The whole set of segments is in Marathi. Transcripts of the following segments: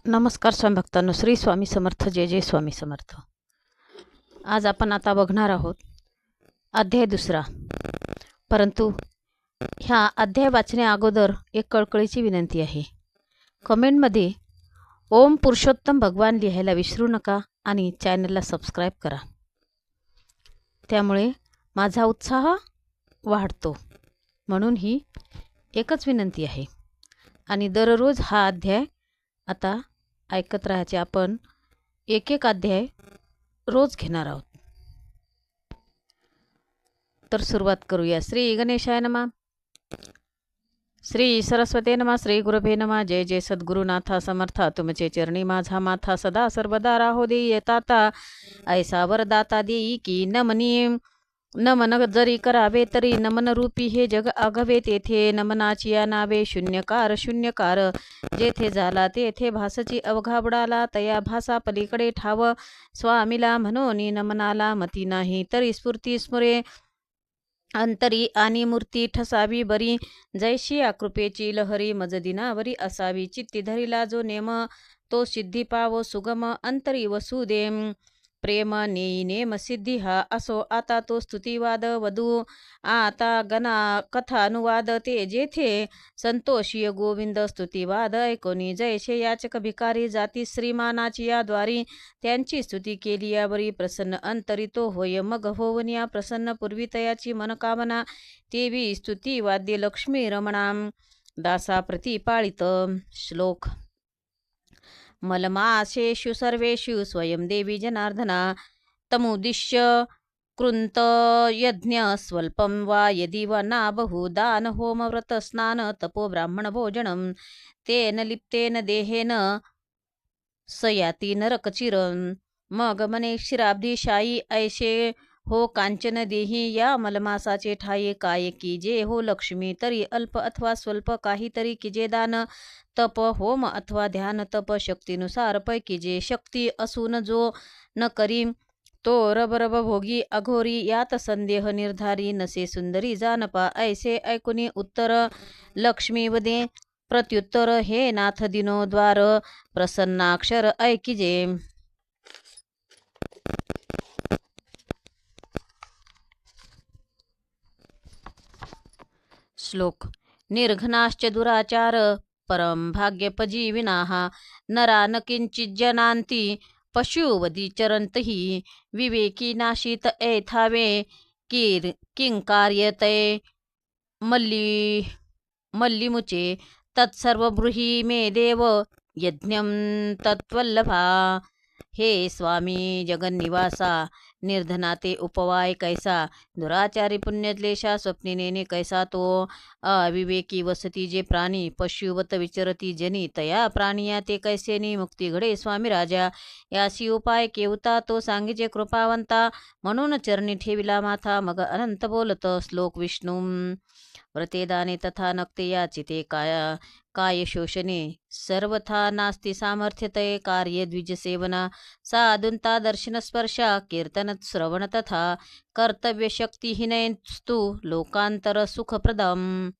नमस्कार स्वामी भक्तांनो, श्री स्वामी समर्थ. जय जय स्वामी समर्थ. आज आपण आता बघणार आहोत अध्याय 2. परंतु ह्या अध्याय वाचण्या अगोदर एक कळकळीची विनंती आहे. कमेंटमध्ये ओम पुरुषोत्तम भगवान लिहायला विसरू नका आणि चॅनलला सबस्क्राईब करा. त्यामुळे माझा उत्साह वाढतो. म्हणून ही एकच विनंती आहे. आणि दररोज हा अध्याय आता ऐकत राहायचे. आपण एक एक अध्याय रोज घेणार आहोत. तर सुरुवात करूया. श्री गणेशाय नमः. श्री सरस्वते नमः. श्री गुरुभे नमः. जय जय सद्गुरुनाथा समर्था. तुमचे चरणी माझा माथा सदा सर्वदा राहो दे येताता. ऐसा वरदाता देई की नमनी नमन जरी करावे तरी नमन रूपी हे जग आघवे. तेथे नमनाची या नावे शून्यकार शून्यकार. जेथे झाला तेथे भासची अवघा बुडाला. तया भासा पलीकडे ठाव स्वामीला म्हणून नमनाला मती नाही. तरी स्फूर्ती स्मुरे अंतरी आणि मूर्ती ठसावी बरी. जैशी आकृपेची लहरी मज दिनावरी असावी. चित्ती धरिला जो नेम तो सिद्धी पावो सुगम अंतरी वसू दे. प्रेम नेई नेम सिद्धी हा असो आता तो स्तुतिवाद वधू. आता गणा कथा अनुवाद ते जेथे संतोषीय गोविंद स्तुतिवाद ऐकोनी. जैसे याचक भिकारी जाती श्रीमानाची या द्वारी. त्यांची स्तुती केली यावरी प्रसन्न अंतरी तो होय मग होवनिया प्रसन्न. पूर्वी तयाची मनकामना तेवी स्तुती वाद्य लक्ष्मी रमणाम दासा प्रतिपाळित. श्लोक. मलमाशेषु सर्वेषु स्वयं देवी जनार्दना. तमुद्दिश्य कृंत यज्ञ स्वल्पं वा यदि वा ना बहु. दान होम व्रत स्नान तपो ब्राह्मण भोजनम. तेन लिप्तेन देहेन सयाती नरकचिरं. मग मने क्षीराब्धिशायी ऐशे हो कांचन देही. या मलमासाचे ठाई काय की जे हो लक्ष्मी. तरी अल्प अथवा स्वल्प काहीतरी की जे दान तप होम अथवा ध्यान तप शक्तीनुसार पैकी जे. शक्ती असून जो न करी तो रबरब भोगी अघोरी. यात संदेह निर्धारी नसे सुंदरी जानपा. ऐसे ऐकुनी उत्तर लक्ष्मी वदे प्रत्युत्तर. हे नाथ दिनो द्वार प्रसन्नाक्षर ऐकिजे. श्लोक. निर्घनाश्च दुराचार परम भाग्यपजीविनाः. नरा न किंचित जनांती पशुवदी चरंतहि. विवेकी नाशित ऐथावे किंकार्यते मल्लिमुचे. तत्सर्व ब्रूहि मे देव यज्ञं तत्वल्लभा. हे स्वामी जगन्निवासा. निर्धना ते उपवाय कैसा. दुराचारी पुण्यक्लेशा स्वप्नी नेने कैसा तो. अविवेकी वसती जे प्राणी पशुवत विचरती जनी. तया प्राणिया ते कैसेनी मुक्ती घडे स्वामी राजा. यासी उपाय केवता तो सांगिजे कृपावंता. म्हणून चरणी ठेविला माथा मग अनंत बोलत. श्लोक. विष्णू व्रते दाने तथा नक्ते याचिते काय शोषणे. सर्वथा नास्ति सामर्थ्यतये कार्ये द्विज सेवना. साधुंता दर्शन स्पर्शा कीर्तन श्रवण तथा. कर्तव्य शक्तिहीनस्तु लोकांतर सुखप्रदम.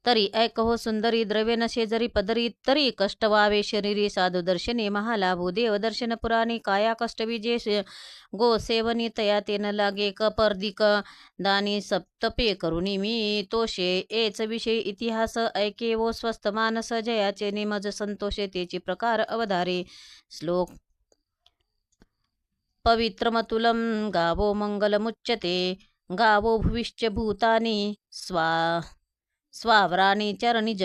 तरी ऐकहो सुंदरी द्रव्य नशे जरी पदरी. तरी कष्ट व्हावे शरीरी साधू दर्शने महालाभो. देव दर्शन पुराणी काया कष्ट विजे गो सेवनी. तया तेन लागे कपर्दिक दानी सप्तपे करुणी मी तोषे. एच विषय इतिहास ऐके वो स्वस्थ मानस. जयाचे निमज संतोषे तेची प्रकार अवधारे. श्लोक. पवित्रमतुलं गावो मंगलमुच्यते. गावो भुविश्च भूतानि स्वावराणी चरणिज.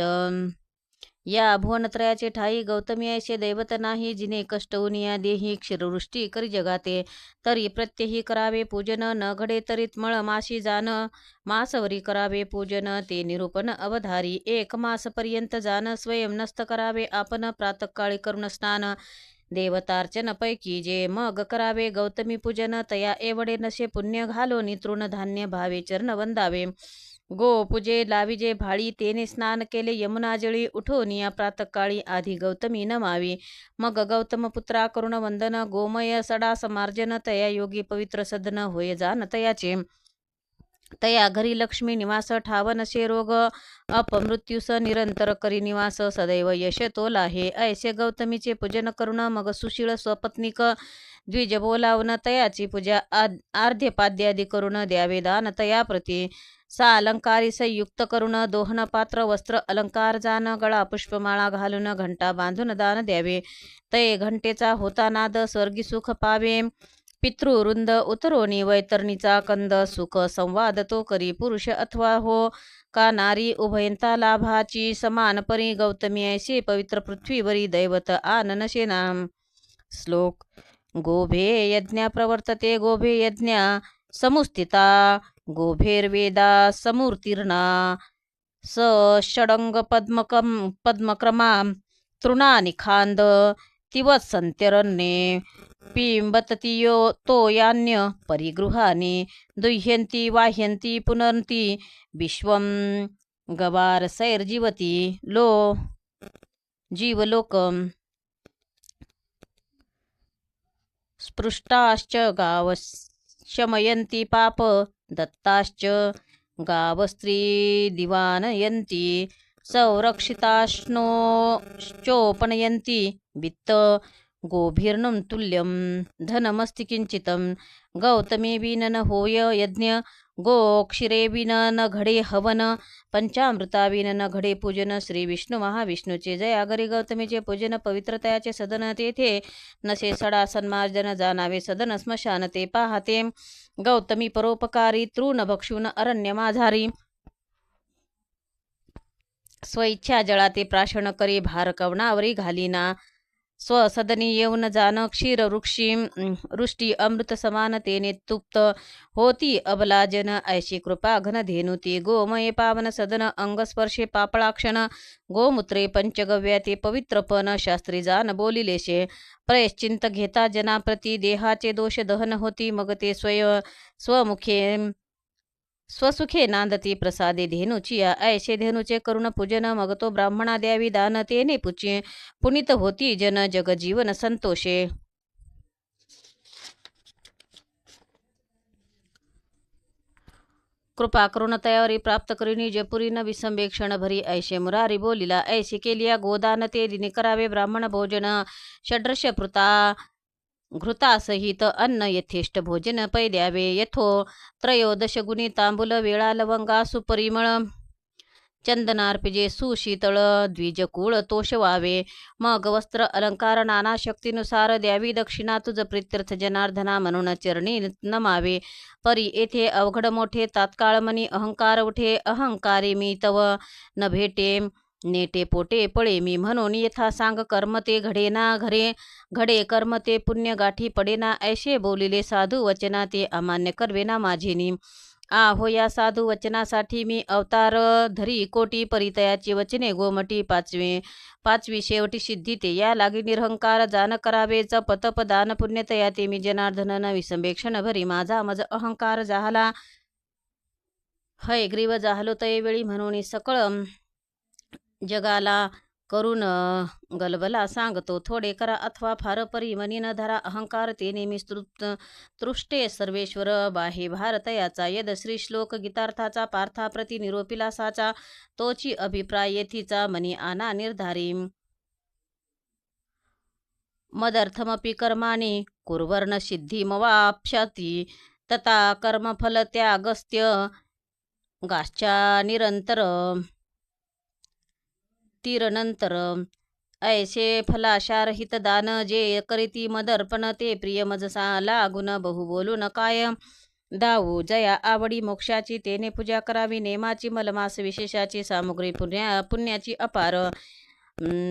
या भुवनत्रयाचे ठाई गौतमी ऐसे दैवत नाही. जिने कष्ट उनिया देही क्षीरवृष्टी करी जगाते. तरी प्रत्यही करावे पूजन. न घडे तरीत मळ माशी जान. मासवरी करावे पूजन ते निरूपण अवधारी. एक मास पर्यंत जान स्वयं नस्त करावे आपण. प्रातःकाळी करुण स्नान देवतार्चन पैकी जे. मग करावे गौतमी पूजन. तया एवढे नशे पुण्य घालोनी तृणधान्य भावे चरण वंदावे. गो पूजे लाविजे भाळी. तेने स्नान केले यमुनाजळी. उठोनिया प्रातःकाळी आधी गौतमी नमावी. मग गौतम पुत्रा करुण वंदन. गोमय सडा समार्जन तया योगी पवित्र सदन होय जान तयाचे. तया घरी लक्ष्मी निवास ठाव नसे रोग अपमृत्यूस निरंतर करी निवास सदैव यश तोल आहे. ऐसे गौतमीचे पूजन करून मग सुशील स्वपत्निक द्विज बोलावून तयाची पूजा आर्ध्यपाद्यादी करून द्यावे दान तया प्रती. सा अलंकारी संयुक्त करून दोहन पात्र वस्त्र अलंकार जान गळा पुष्पमाळा घालून घंटा बांधून दान द्यावे. तये घंटेचा होता नाद स्वर्गी सुख पावे. पितृवृंद उतरोनी वैतरणीचा कंद सुख संवाद तो करी पुरुष अथवा हो का नारी उभयंता लाभाची समान परी गौतमी ऐसे पवित्र पृथ्वीवरी दैवत आनन नाम. श्लोक. गोभे यज्ञ प्रवर्तते गोभे यज्ञ समुस्थिता गोभेर्वेदा समूर्तीर्णा स षडंग पद्मक्रमा तृणानि खांद तिवत्संत्यरण्ये पिंबतती तो यान्य परिगृहानि दुह्यंती वाह्यंती पुनर्ती विश्वं गवारसैर्जीवती लो जीवलोकम. स्पृष्टाश्च गावशमयन्ति पाप दत्ताश्च गावस्त्री दिवानयन्ति संरक्षिताश्नोश्चोपनयन्ति वित्त गोभिर्नं तुल्यं धनमस्ति किंचितं. गौतमी विन न होय यज्ञ गोक्षिरे विन न घडे हवन पंचामृता विन न घडे पूजन. श्री विष्णू महाविष्णूचे जय. आगरी गौतमीचे पूजन पवित्रताचे सदन तेथे नसे सडा सन्मार्जन जाणावे सदन स्मशान ते पाहते. गौतमी परोपकारी तृण भक्षून अरण्य माझारी स्वइच्छा जळाते प्राशन करी भार कवनावरी घालीना. स्वसदनी येऊन जान क्षीर वृष्टी अमृत समानतेने तुप्त होती अबलाजन. ऐशी कृपा घन धेनुती गोमये पावन सदन अंगस्पर्शे पापळाक्षण गोमूत्रे पंचगव्याते पवित्रपण शास्त्री जान बोलिलेशे. प्रयश्चिंत घेता जनाप्रती देहाचे दोष दहन होती मग ते स्वसुखे नांदती प्रसादे धेनुचिया. ऐशे धेनुचे करुण पूजन मग तो ब्राह्मणा द्यावी दान तेने पुचे पुनित होती जन जग जीवन संतोषे. कृपा करुण तयावरी प्राप्त करी निजपुरी न विसंबे क्षण भरी. ऐशे मुरारी बोलिला ऐशे केलिया गोदान ते दिनी करावे ब्राह्मण भोजन. षड्रश घृतासहित अन्न यथेष्ट भोजन पै द्यावे. यथो त्रयोदश गुणी तांबूल वेळा लवंगा सुपरिमळ चंदनार्पिजे सुशीतळ द्विजकुळ तोषवावे. मग वस्त्र अलंकार नाना शक्तीनुसार द्यावी दक्षिणा तुझ प्रित्यर्थ जनार्दना म्हणून चरणी नमावे. परी येथे अवघड मोठे तात्काळ मनी अहंकार उठे अहंकारी मी तव न भेटे नेटे पोटे पळे मी म्हणून यथा सांग कर्म ते घडे ना घडे कर्म ते पुण्य गाठी पडेना. ऐशे बोलिले साधू वचना ते अमान्य करवेना माझेनी. आहो या साधू वचनासाठी मी अवतार धरी कोटी परितयाची वचने गोमटी पाचवी शेवटी सिद्धी ते या लागी निरहंकार जान करावे जप तप दान पुण्यतया ते मी जनार्दन न विसंबे क्षण भरी. माझा मज अहंकार जाहला हयग्रीव जाहलो तये वेळी म्हणून सकळ जगाला करून गलबला सांगतो. थोडे करा अथवा फार परी मनी न धरा अहंकार ते नेहमी तृष्टे सर्वेश्वर बाहे भारतयाचा. यद श्री श्लोक गीतार्थाचा पार्था प्रति निरोपिला साचा तोची अभिप्राय येथीचा मनी आना निर्धारी. मदर्थमपि कर्माणि कुर्वर्ण सिद्धिमवाप्स्यति तथा कर्मफल त्यागस्त्य गाश्चा निरंतर तीरनंतर. ऐसे फलाशारहित दान जे करीती मदर्पण ते प्रिय मजसा लागून बहु बोलून काय दाऊ. जया आवडी मोक्षाची तेने पूजा करावी नेमाची मलमास विशेषाची सामुग्री पुण्याची अपार.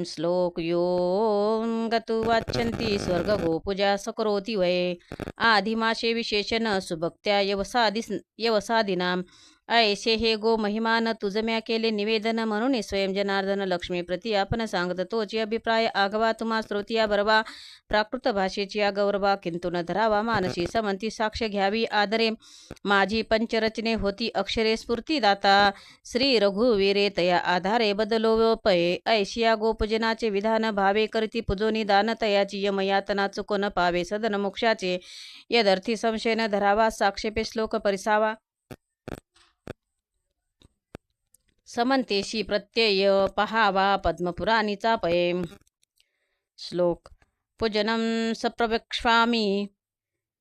श्लोक. यो गतु वाच्यंती स्वर्ग गोपूजा सकरोती वय आदिमाशे विशेषण सुभक्त्या यवसादिनाम. ऐसे हे गो महिमान तुझम्या केले निवेदन म्हणून स्वयं जनार्दन लक्ष्मी प्रती आपण सांगत तोची अभिप्राय आगवा तुम्हा श्रोतिया बरवा प्राकृत भाषेची गौरवा किंतु न धरावा मानसी. समंती साक्ष घ्यावी आदरे माझी पंचरचने होती अक्षरे स्फूर्तिदाता श्री रघुवीरे तया आधारे बदलो पये. ऐशिया गोपूजनाचे विधान भावे करती पुजोनी दान तयाची यमयातना चुको न पावे सदन मोक्षाचे. यदर्थी संशय न धरावा साक्षेपे श्लोक परिसावा. समंतेशी प्रत्यय पहावा पद्मपुराणीचा पय. श्लोक. पूजनं सप्रवक्ष्यामि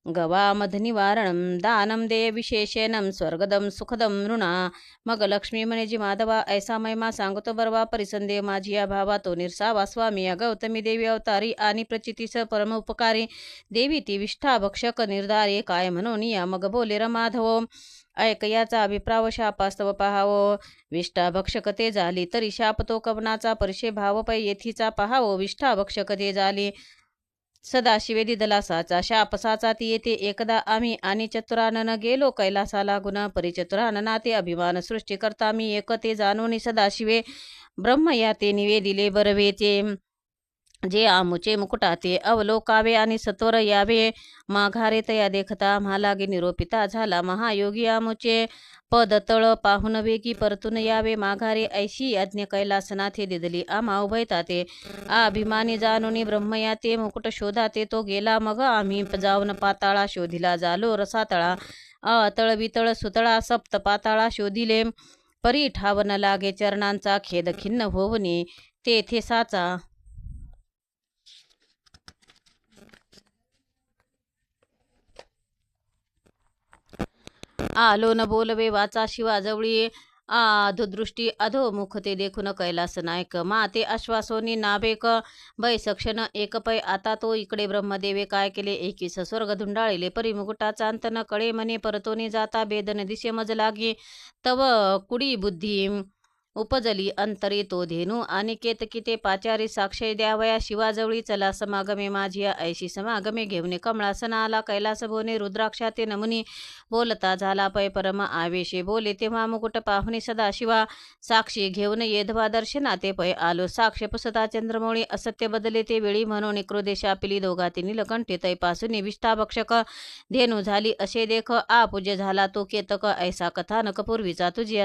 गवामधनिवारणं दानं देय विशेषेनं स्वर्गदं सुखदं नृणा. मग लक्ष्मी म्हणेजी माधवा ऐसा महिमा सांगतो बरवा परिसंदेह माझी या भावा तो निरसावा स्वामी. या गौतमी देवी अवतारी आणि प्रचितीस परम उपकारी देवी ती विष्ठा भक्षक निर्धारी काय म्हणून या मग बोले र माधव. ऐक याचा अभिप्राव शापास्तव पहावो. विष्ठा भक्षक ते झाली तरी शाप तो कवनाचा परिशे भाव पै येथीचा पहावो. विष्ठा भक्षक ते झाली सदाशिवे दिदलासाचा शापसाचा ती येते एकदा आम्ही आणि चतुरानन गेलो कैलासाला गुण परिचतुरानना ते अभिमान सृष्टी करता मी एक ते जाणून सदाशिवे ब्रह्म या ते निवेदिले बरवेचे. जे आमुचे मुकुटाते अवलोकावे आणि सत्वर यावे माघारे तया देखता आम्हा लागे निरोपिता झाला. महायोगी आमुचे पद तळ पाहुन वेगी परतून यावे माघारे ऐशी आज्ञ कैलासनाथे दिदली आम्हा उभयताते. अभिमानी जाणून ब्रह्मयाते मुकुट शोधाते तो गेला मग आम्ही जाऊन पाताळा शोधिला झालो रसातळा. तळ वितळ सुतळा सप्त पाताळा शोधिले परी ठावन लागे चरणांचा खेद खिन्न होवनी तेथे साचा. आलो न बोलवे वाचा शिवाजवळी अधोदृष्टी अधोमुख ते देखून कैलास नायक माते आश्वासोनी नावेक बैसक्षण एक पै. आता तो इकडे ब्रह्मदेवे काय केले एकीस स्वर्ग धुंडाळिले परी मुकुटाचा अंत न कळे म्हणे परतोनी जाता बेदन दिसे मज लागे तव कुडी बुद्धी उपजली अंतरी तो धेनू आणि केतकी ते पाचारी साक्षय द्यावया शिवाजवळी चला समागमे माझिया ऐशी समागमे घेऊन कमळासना आला कैलास भोने रुद्राक्षा ते नमुनी बोलता झाला पै परम आवेशे बोले तेव्हा मुकुट पाहुणे सदाशिवा साक्षी घेऊन येधवा दर्शना ते पै आलो साक्ष पुसता चंद्रमौळी असत्य बदले ते वेळी म्हणून क्रोधेशा पिली दोघाती नीलकंठी तैपासून विष्ठा भक्षक धेनू झाली असे देख पूज्य झाला तो केतक ऐसा कथानक पूर्वीचा तुझी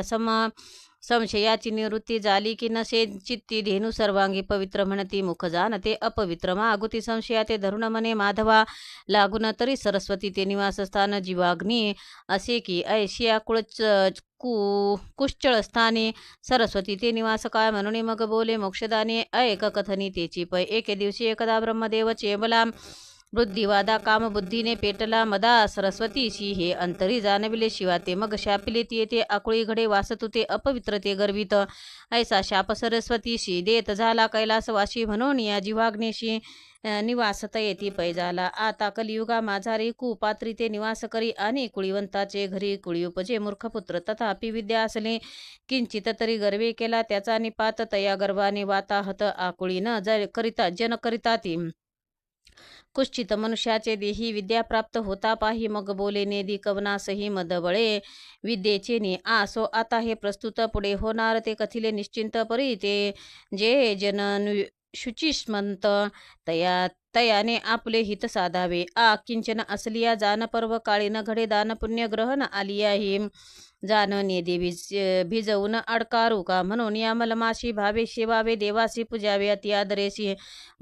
संशयाची निवृत्ती झाली की नसे चित्ती धेनू सर्वांगी पवित्र म्हणती मुख जाणते अपवित्र मागुती संशया ते धरुण मने माधवा लागून तरी सरस्वती ते निवासस्थान जीवाग्नी असे की ऐशिया कुश्चळ स्थानी सरस्वती ते निवास काय म्हणून मग बोले मोक्षदाने ऐक कथनी तेची पै. एके दिवशी एकदा ब्रह्मदेव चेंबला बुद्धिवादा काम बुद्धीने पेटला मदा सरस्वतीशी हे अंतरी जाणविले शिवा ते मग शापिले ती येते आकुळी घडे वासतु ते अपवित्रते गर्वित ऐसा शाप सरस्वतीशी देत झाला कैलासवाशी म्हणून या जीवाग्नेशी निवासत येती पै झाला. आता कलियुगा माझारी कुपात्री ते निवास करी आणि कुळीवंताचे घरी कुळी उपजे मूर्खपुत्र तथापि विद्या असले किंचित तरी गर्वे केला त्याचा निपात तया गर्भाने वाताहत आकुळी न जन करिता ती कुश्चित मनुष्याचे देही विद्या प्राप्त होता पाही मग बोले नेदी कवनासही मदबळे विद्येचे ने आसो. आता हे प्रस्तुत पुढे होणार ते कथिले निश्चिंत परी ते जे जन शुचिष्मंत तयाने आपले हित साधावे. किंचन असलिया जान पर्व काळी न घडे दान पुण्य ग्रहण आलिया ही जान नेदी भिजवून अडकारू का म्हणून या मलमाशी भावे शेवावे देवासी पूजावे अति आदरेशी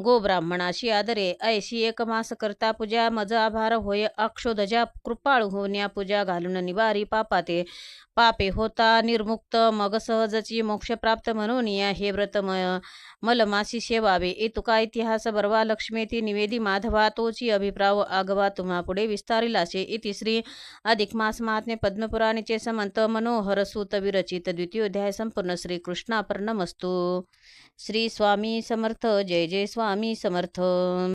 गो ब्राह्मणाशी आदरे ऐशी एक मास करता पूजा मज आभार होय अक्षोधजा कृपाळू होण्या पूजा घालून निवारी पापाते पापे होता निर्मुक्त मग सहजची मोक्ष प्राप्त म्हणून या हे व्रत मलमासी शेवावे. तुका इतिहास बरवा लक्ष्मीती निवेदी माधवा तोची अभिप्राव आगवा तुम्हा पुढे विस्तारिलाशे. इति श्री अधिक मास महात्म्य पद्मपुराणीचे समंत मनोहर सूत विरचित द्वितीयोध्याय संपूर्ण. श्री कृष्णार्पणमस्तु. श्री स्वामी समर्थ. जय जय स्वामी समर्थ.